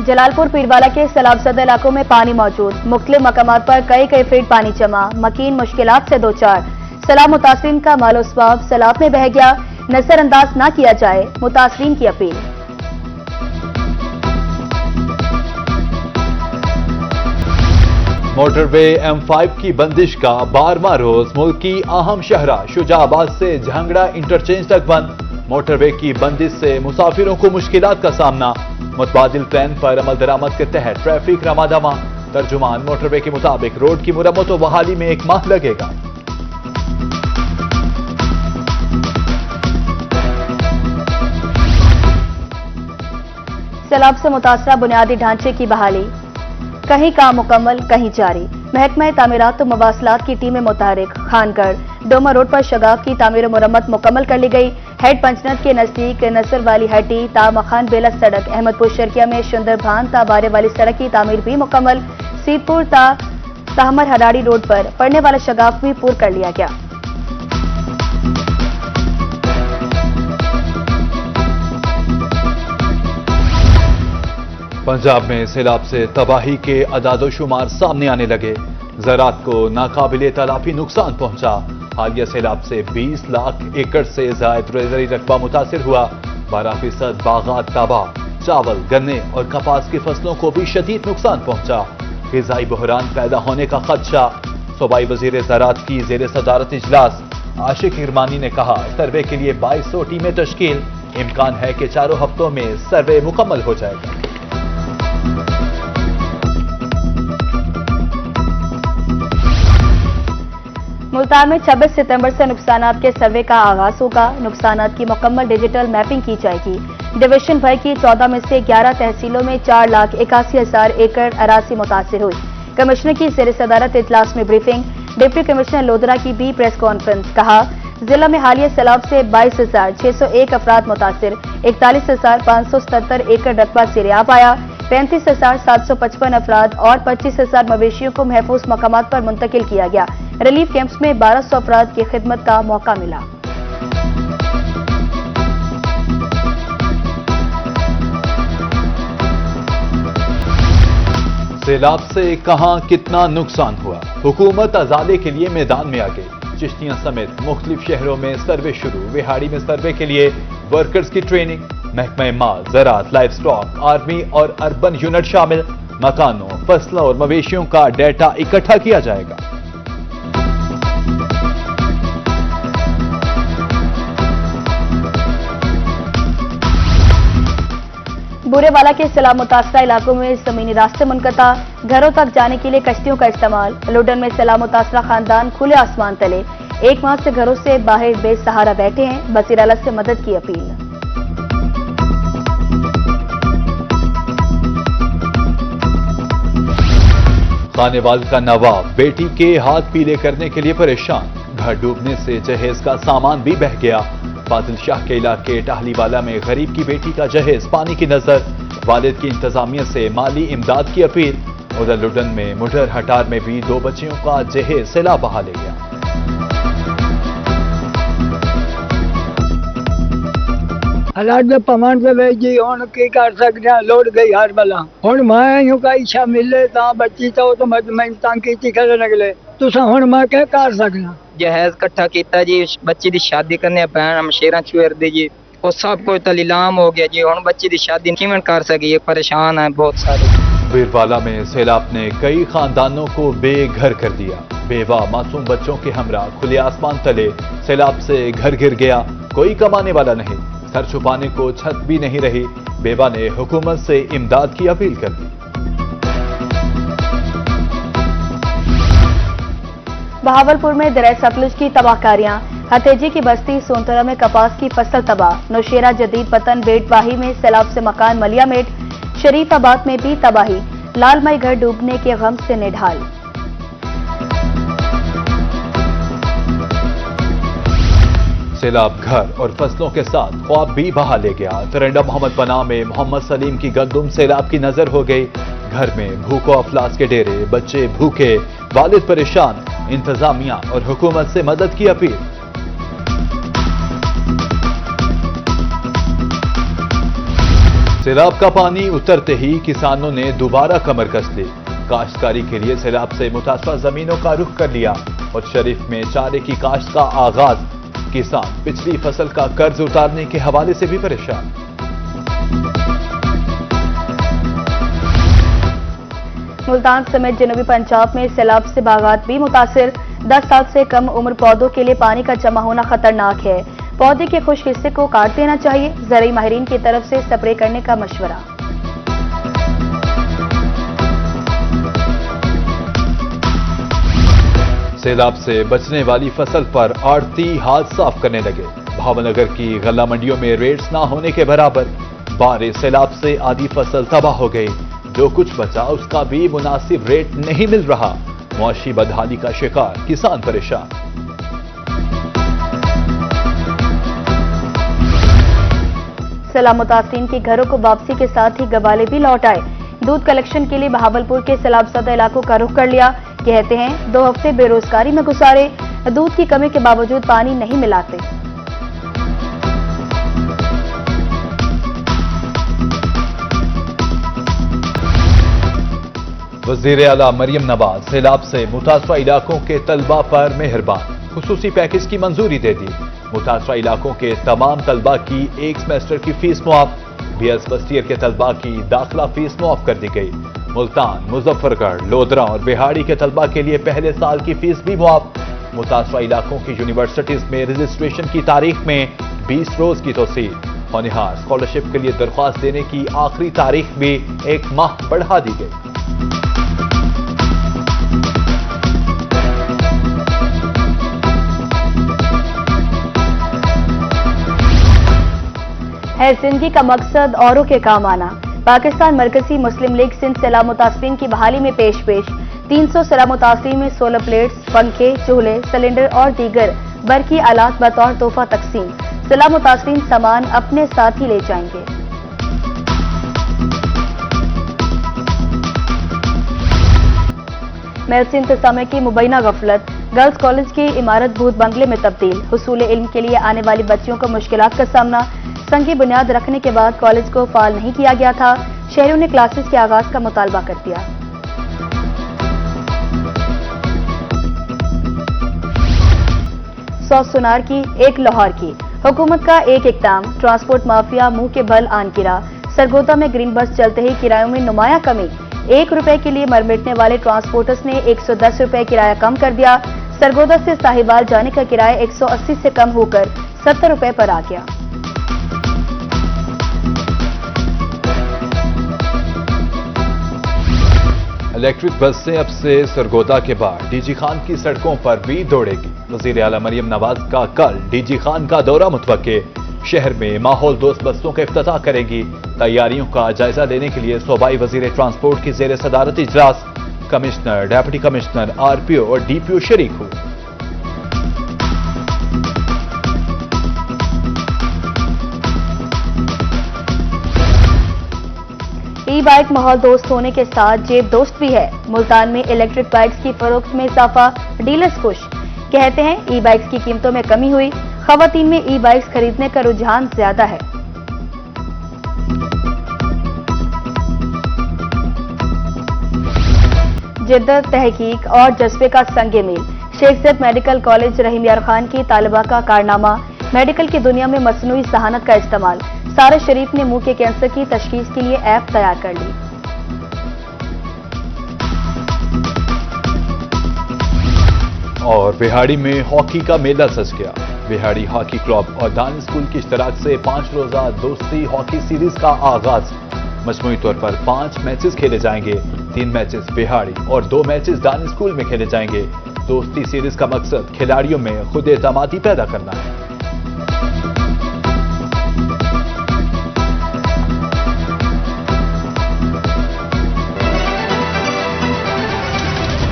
जलालपुर पीरवाला के सैलाब ज़दा इलाकों में पानी मौजूद, मुख्तलिफ मकामात पर कई फीट पानी जमा, मकीन मुश्किलात से दो चार। सैलाब मुतासरीन का मालो स्वाब सैलाब में बह गया, नजरअंदाज न किया जाए, मुतासरीन की अपील। मोटरवे M5 की बंदिश का 12वां रोज मुल्क की अहम शहरा शुजाबाद से झांगड़ा इंटरचेंज तक बंद। मोटरवे की बंदिश से मुसाफिरों को मुश्किलात का सामना, मुतबादिल ट्रेन पर अमल दरामद के तहत ट्रैफिक रमादमा। तर्जुमान मोटरवे के मुताबिक रोड की मुरम्मत व बहाली में 1 माह लगेगा। सैलाब से मुतासरा बुनियादी ढांचे की बहाली, कहीं काम मुकम्मल कहीं जारी। महकमा तामीरात व मवासलात की टीमें मुतहरिक। खानगढ़ डोमा रोड पर शगाफ की तामीर मुरम्मत मुकम्मल कर ली गई। हेड पंचनद के नजदीक नसर वाली हट्टी ता मखान बेला सड़क, अहमदपुर शर्किया में शुंदरभान ता बारे वाली सड़क की तामीर भी मुकम्मल। सीतपुर ता ताहमर हराड़ी रोड पर पड़ने वाला शगाफ भी पूरा कर लिया गया। पंजाब में सैलाब से तबाही के अदादोशुमार सामने आने लगे। ज़राअत को नाकाबिले तलाफी नुकसान पहुंचा। हालिया सैलाब से 20 लाख एकड़ से जायद ज़रई रकबा मुतासिर हुआ। 12% बागात तबाह। चावल, गन्ने और कपास की फसलों को भी शदीद नुकसान पहुंचा। ग़िज़ाई बहरान पैदा होने का खदशा। सूबाई वज़ीर ज़राअत की ज़ेर सदारत इजलास। आशिक इरमानी ने कहा, सर्वे के लिए 2200 टीमें तश्कील। इम्कान है कि 4 हफ्तों में सर्वे मुकम्मल हो जाएगा। मुल्तान में 26 सितंबर से नुकसानात के सर्वे का आगाज होगा। नुकसानात की मुकम्मल डिजिटल मैपिंग की जाएगी। डिवीजन भर की 14 में से 11 तहसीलों में 4,81,000 एकड़ अराजी मुतासिर हुई। कमिश्नर की ज़ेर सदारत इजलास में ब्रीफिंग। डिप्टी कमिश्नर लोधरा की भी प्रेस कॉन्फ्रेंस। कहा, जिला में हालिया सैलाब से 22,601 अफराद मुतासिर, 41,577 एकड़ रकबा ज़ेर-ए-आब आया, 35,755 अफराद और 25,000 मवेशियों को महफूज मकामात पर मुंतकिल किया गया। रिलीफ कैंप्स में 1200 अफराद की खिदमत का मौका मिला। सैलाब से कहां कितना नुकसान हुआ, हुकूमत अजाले के लिए मैदान में आ गई। चिश्तियां समेत मुख्तलिफ शहरों में सर्वे शुरू। विहाड़ी में सर्वे के लिए वर्कर्स की ट्रेनिंग। महकमा माल, ज़राअत, लाइफ स्टॉक, आर्मी और अर्बन यूनिट शामिल। मकानों, फसलों और मवेशियों का डेटा इकट्ठा किया जाएगा। बुरेवाला के सैलाब मुतासरा इलाकों में जमीनी रास्ते मुनक़ता, घरों तक जाने के लिए कश्तियों का इस्तेमाल। लुडन में सैलाब मुतासरा खानदान खुले आसमान तले 1 माह से घरों से बाहर बेसहारा बैठे हैं। वज़ीर आला से मदद की अपील। खानेवाल का नवाब बेटी के हाथ पीले करने के लिए परेशान। घर डूबने से जहेज का सामान भी बह गया। फाजिल शाह के इलाके टाहलीवाला में गरीब की बेटी का जहेज पानी की नजर। वालिद की इंतजामिया से माली इमदाद की अपील। उधर लुडन में मुडर हटार में भी 2 बच्चियों का जहेज सैलाब बहा ले गया। हालात में पवन पे जी हूँ की कर सकते हैं, लौट गई हर बला। हूँ मैं यूं का इच्छा मिले ता बच्ची तो मैं तंग की खड़े निकले तुसा हूँ मैं क्या कर सकना। जहेज इकट्ठा किया जी, बच्ची की शादी करने भैन मशेरा छुर दी जी, वो सब कुछ तो नीलाम हो गया जी। हूँ बच्ची की शादी किवें कर सकी, परेशान है बहुत सारे। बीरवाला में सैलाब ने कई खानदानों को बेघर कर दिया। बेवा मासूम बच्चों के हमरा खुले आसमान तले सैलाब से घर गिर गया। कोई कमाने वाला नहीं, सर छुपाने को छत भी नहीं रही। बेवा ने हुकूमत से इमदाद की अपील कर दी। बहावलपुर में दरिया सतलुज की तबाहकारियां। हतेजी की बस्ती सोनतरा में कपास की फसल तबाह। नौशेरा जदीद पतन बेटवाही में सैलाब से मकान मलियामेट। शरीफाबाद में भी तबाही। लालमई घर डूबने के गम से निढाल। सैलाब घर और फसलों के साथ ख्वाब भी बहा ले गया। तरंडा मोहम्मद पनाह में मोहम्मद सलीम की गंदुम सैलाब की नजर हो गई। घर में भूखों अफलास के डेरे, बच्चे भूखे, वालिद परेशान। इंतजामिया और हुकूमत से मदद की अपील। سیلاب کا پانی اترتے ہی کسانوں نے دوبارہ کمر کس لی. کاشتکاری کے لیے سیلاب سے متاثرہ زمینوں کا رخ کر لیا اور شریف میں چارے کی کاشت کا آغاز. کسان پچھلی فصل کا قرض اتارنے کے حوالے سے بھی پریشان. ملتان سمیت جنوبی پنجاب میں سیلاب سے باغات بھی متاثر. 10 سال سے کم عمر پودوں کے لیے پانی کا جمع ہونا خطرناک ہے. پودے کے خشک حصے کو کاٹ دینا چاہیے. زرعی ماہرین کی طرف سے سپرے کرنے کا مشورہ. سیلاب سے بچنے والی فصل پر آڑتی ہاتھ صاف کرنے لگے. بھاون نگر کی غلہ منڈیوں میں ریٹس نہ ہونے کے برابر. بارش سیلاب سے آدھی فصل تباہ ہو گئی. جو کچھ بچا اس کا بھی مناسب ریٹ نہیں مل رہا. معاشی بدحالی کا شکار کسان پریشان. سیلاب متاثرین کے گھروں کو واپسی کے ساتھ ہی گوالے بھی لوٹ آئے. دودھ کلیکشن کے لیے بہاولپور کے سیلاب زدہ علاقوں کا رخ کر لیا. کہتے ہیں 2 ہفتے بے روزگاری میں گزارے. دودھ کی کمی کے باوجود پانی نہیں ملاتے. وزیر اعلیٰ مریم نواز سیلاب سے متاثرہ علاقوں کے طلبہ پر مہربان. خصوصی پیکج کی منظوری دے دی. متاثرہ علاقوں کے تمام طلبہ کی ایک سیمسٹر کی فیس معاف. بی ایس فرسٹ ایئر کے طلبہ کی داخلہ فیس معاف کر دی گئی. ملتان، مظفر گڑھ، لودھرا اور بہاڑی کے طلبہ کے لیے پہلے سال کی فیس بھی معاف. متاثرہ علاقوں کی یونیورسٹیز میں رجسٹریشن کی تاریخ میں 20 روز کی توسیع. ہونہار اسکالرشپ کے لیے درخواست دینے کی آخری تاریخ بھی 1 ماہ بڑھا دی گئی. ہے زندگی کا مقصد اوروں کے کام آنا. پاکستان مرکزی مسلم لیگ سندھ سیلاب متاثرین کی بحالی میں پیش 300 سیلاب متاثرین میں سولر پلیٹس، پنکھے، چولہے، سلنڈر اور دیگر برقی آلات بطور تحفہ تقسیم. سیلاب متاثرین سامان اپنے ساتھ ہی لے جائیں گے. محسن انتظامیہ کی مبینہ غفلت. گرلز کالج کی عمارت بھوت بنگلے میں تبدیل. حصول علم کے لیے آنے والی بچیوں کو مشکلات کا سامنا. سنگی بنیاد رکھنے کے بعد کالج کو فعال نہیں کیا گیا تھا. شہریوں نے کلاسز کے آغاز کا مطالبہ کر دیا. 100 سونار کی 1 لاہور کی. حکومت کا ایک اقدام. ٹرانسپورٹ مافیا منہ کے بل آن گرا. سرگودا میں گرین بس چلتے ہی کرایوں میں نمایاں کمی. 1 روپے کے لیے مر مٹنے والے ٹرانسپورٹرز نے 110 روپے کرایہ کم کر دیا. سرگودا سے ساہیوال جانے کا کرایہ 180 سے کم ہو کر 70 روپے پر آ گیا. الیکٹرک بسیں اب سے سرگودا کے بعد ڈی جی خان کی سڑکوں پر بھی دوڑے گی. وزیر اعلیٰ مریم نواز کا کل ڈی جی خان کا دورہ متوقع. شہر میں ماحول دوست بسوں کا افتتاح کرے گی. تیاریوں کا جائزہ لینے کے لیے صوبائی وزیر ٹرانسپورٹ کی زیر صدارت اجلاس. Commissioner, deputy commissioner, R P O اور ڈی پی او شریک ہوئے. ای بائک ماحول دوست ہونے کے ساتھ جیب دوست بھی ہے. ملتان میں الیکٹرک بائکس کی فروخت میں اضافہ. ڈیلرز خوش. کہتے ہیں ای بائکس کی قیمتوں میں کمی ہوئی. خواتین میں ای بائکس خریدنے کا رجحان زیادہ ہے. جدت، تحقیق اور جذبے کا سنگ میل. شیخ زید میڈیکل کالج رحیم یار خان کی طالبہ کا کارنامہ. میڈیکل کی دنیا میں مصنوعی ذہانت کا استعمال. سارہ شریف نے منہ کے کینسر کی تشخیص کے لیے ایپ تیار کر لی. اور بہاڑی میں ہاکی کا میلہ سج گیا. بہاڑی ہاکی کلب اور دان اسکول کی اشتراک سے 5 روزہ دوستی ہاکی سیریز کا آغاز. مجموعی طور پر 5 میچز کھیلے جائیں گے. 3 میچز بہاڑی اور 2 میچز دان اسکول میں کھیلے جائیں گے. دوستی سیریز کا مقصد کھلاڑیوں میں خود اعتمادی پیدا کرنا ہے.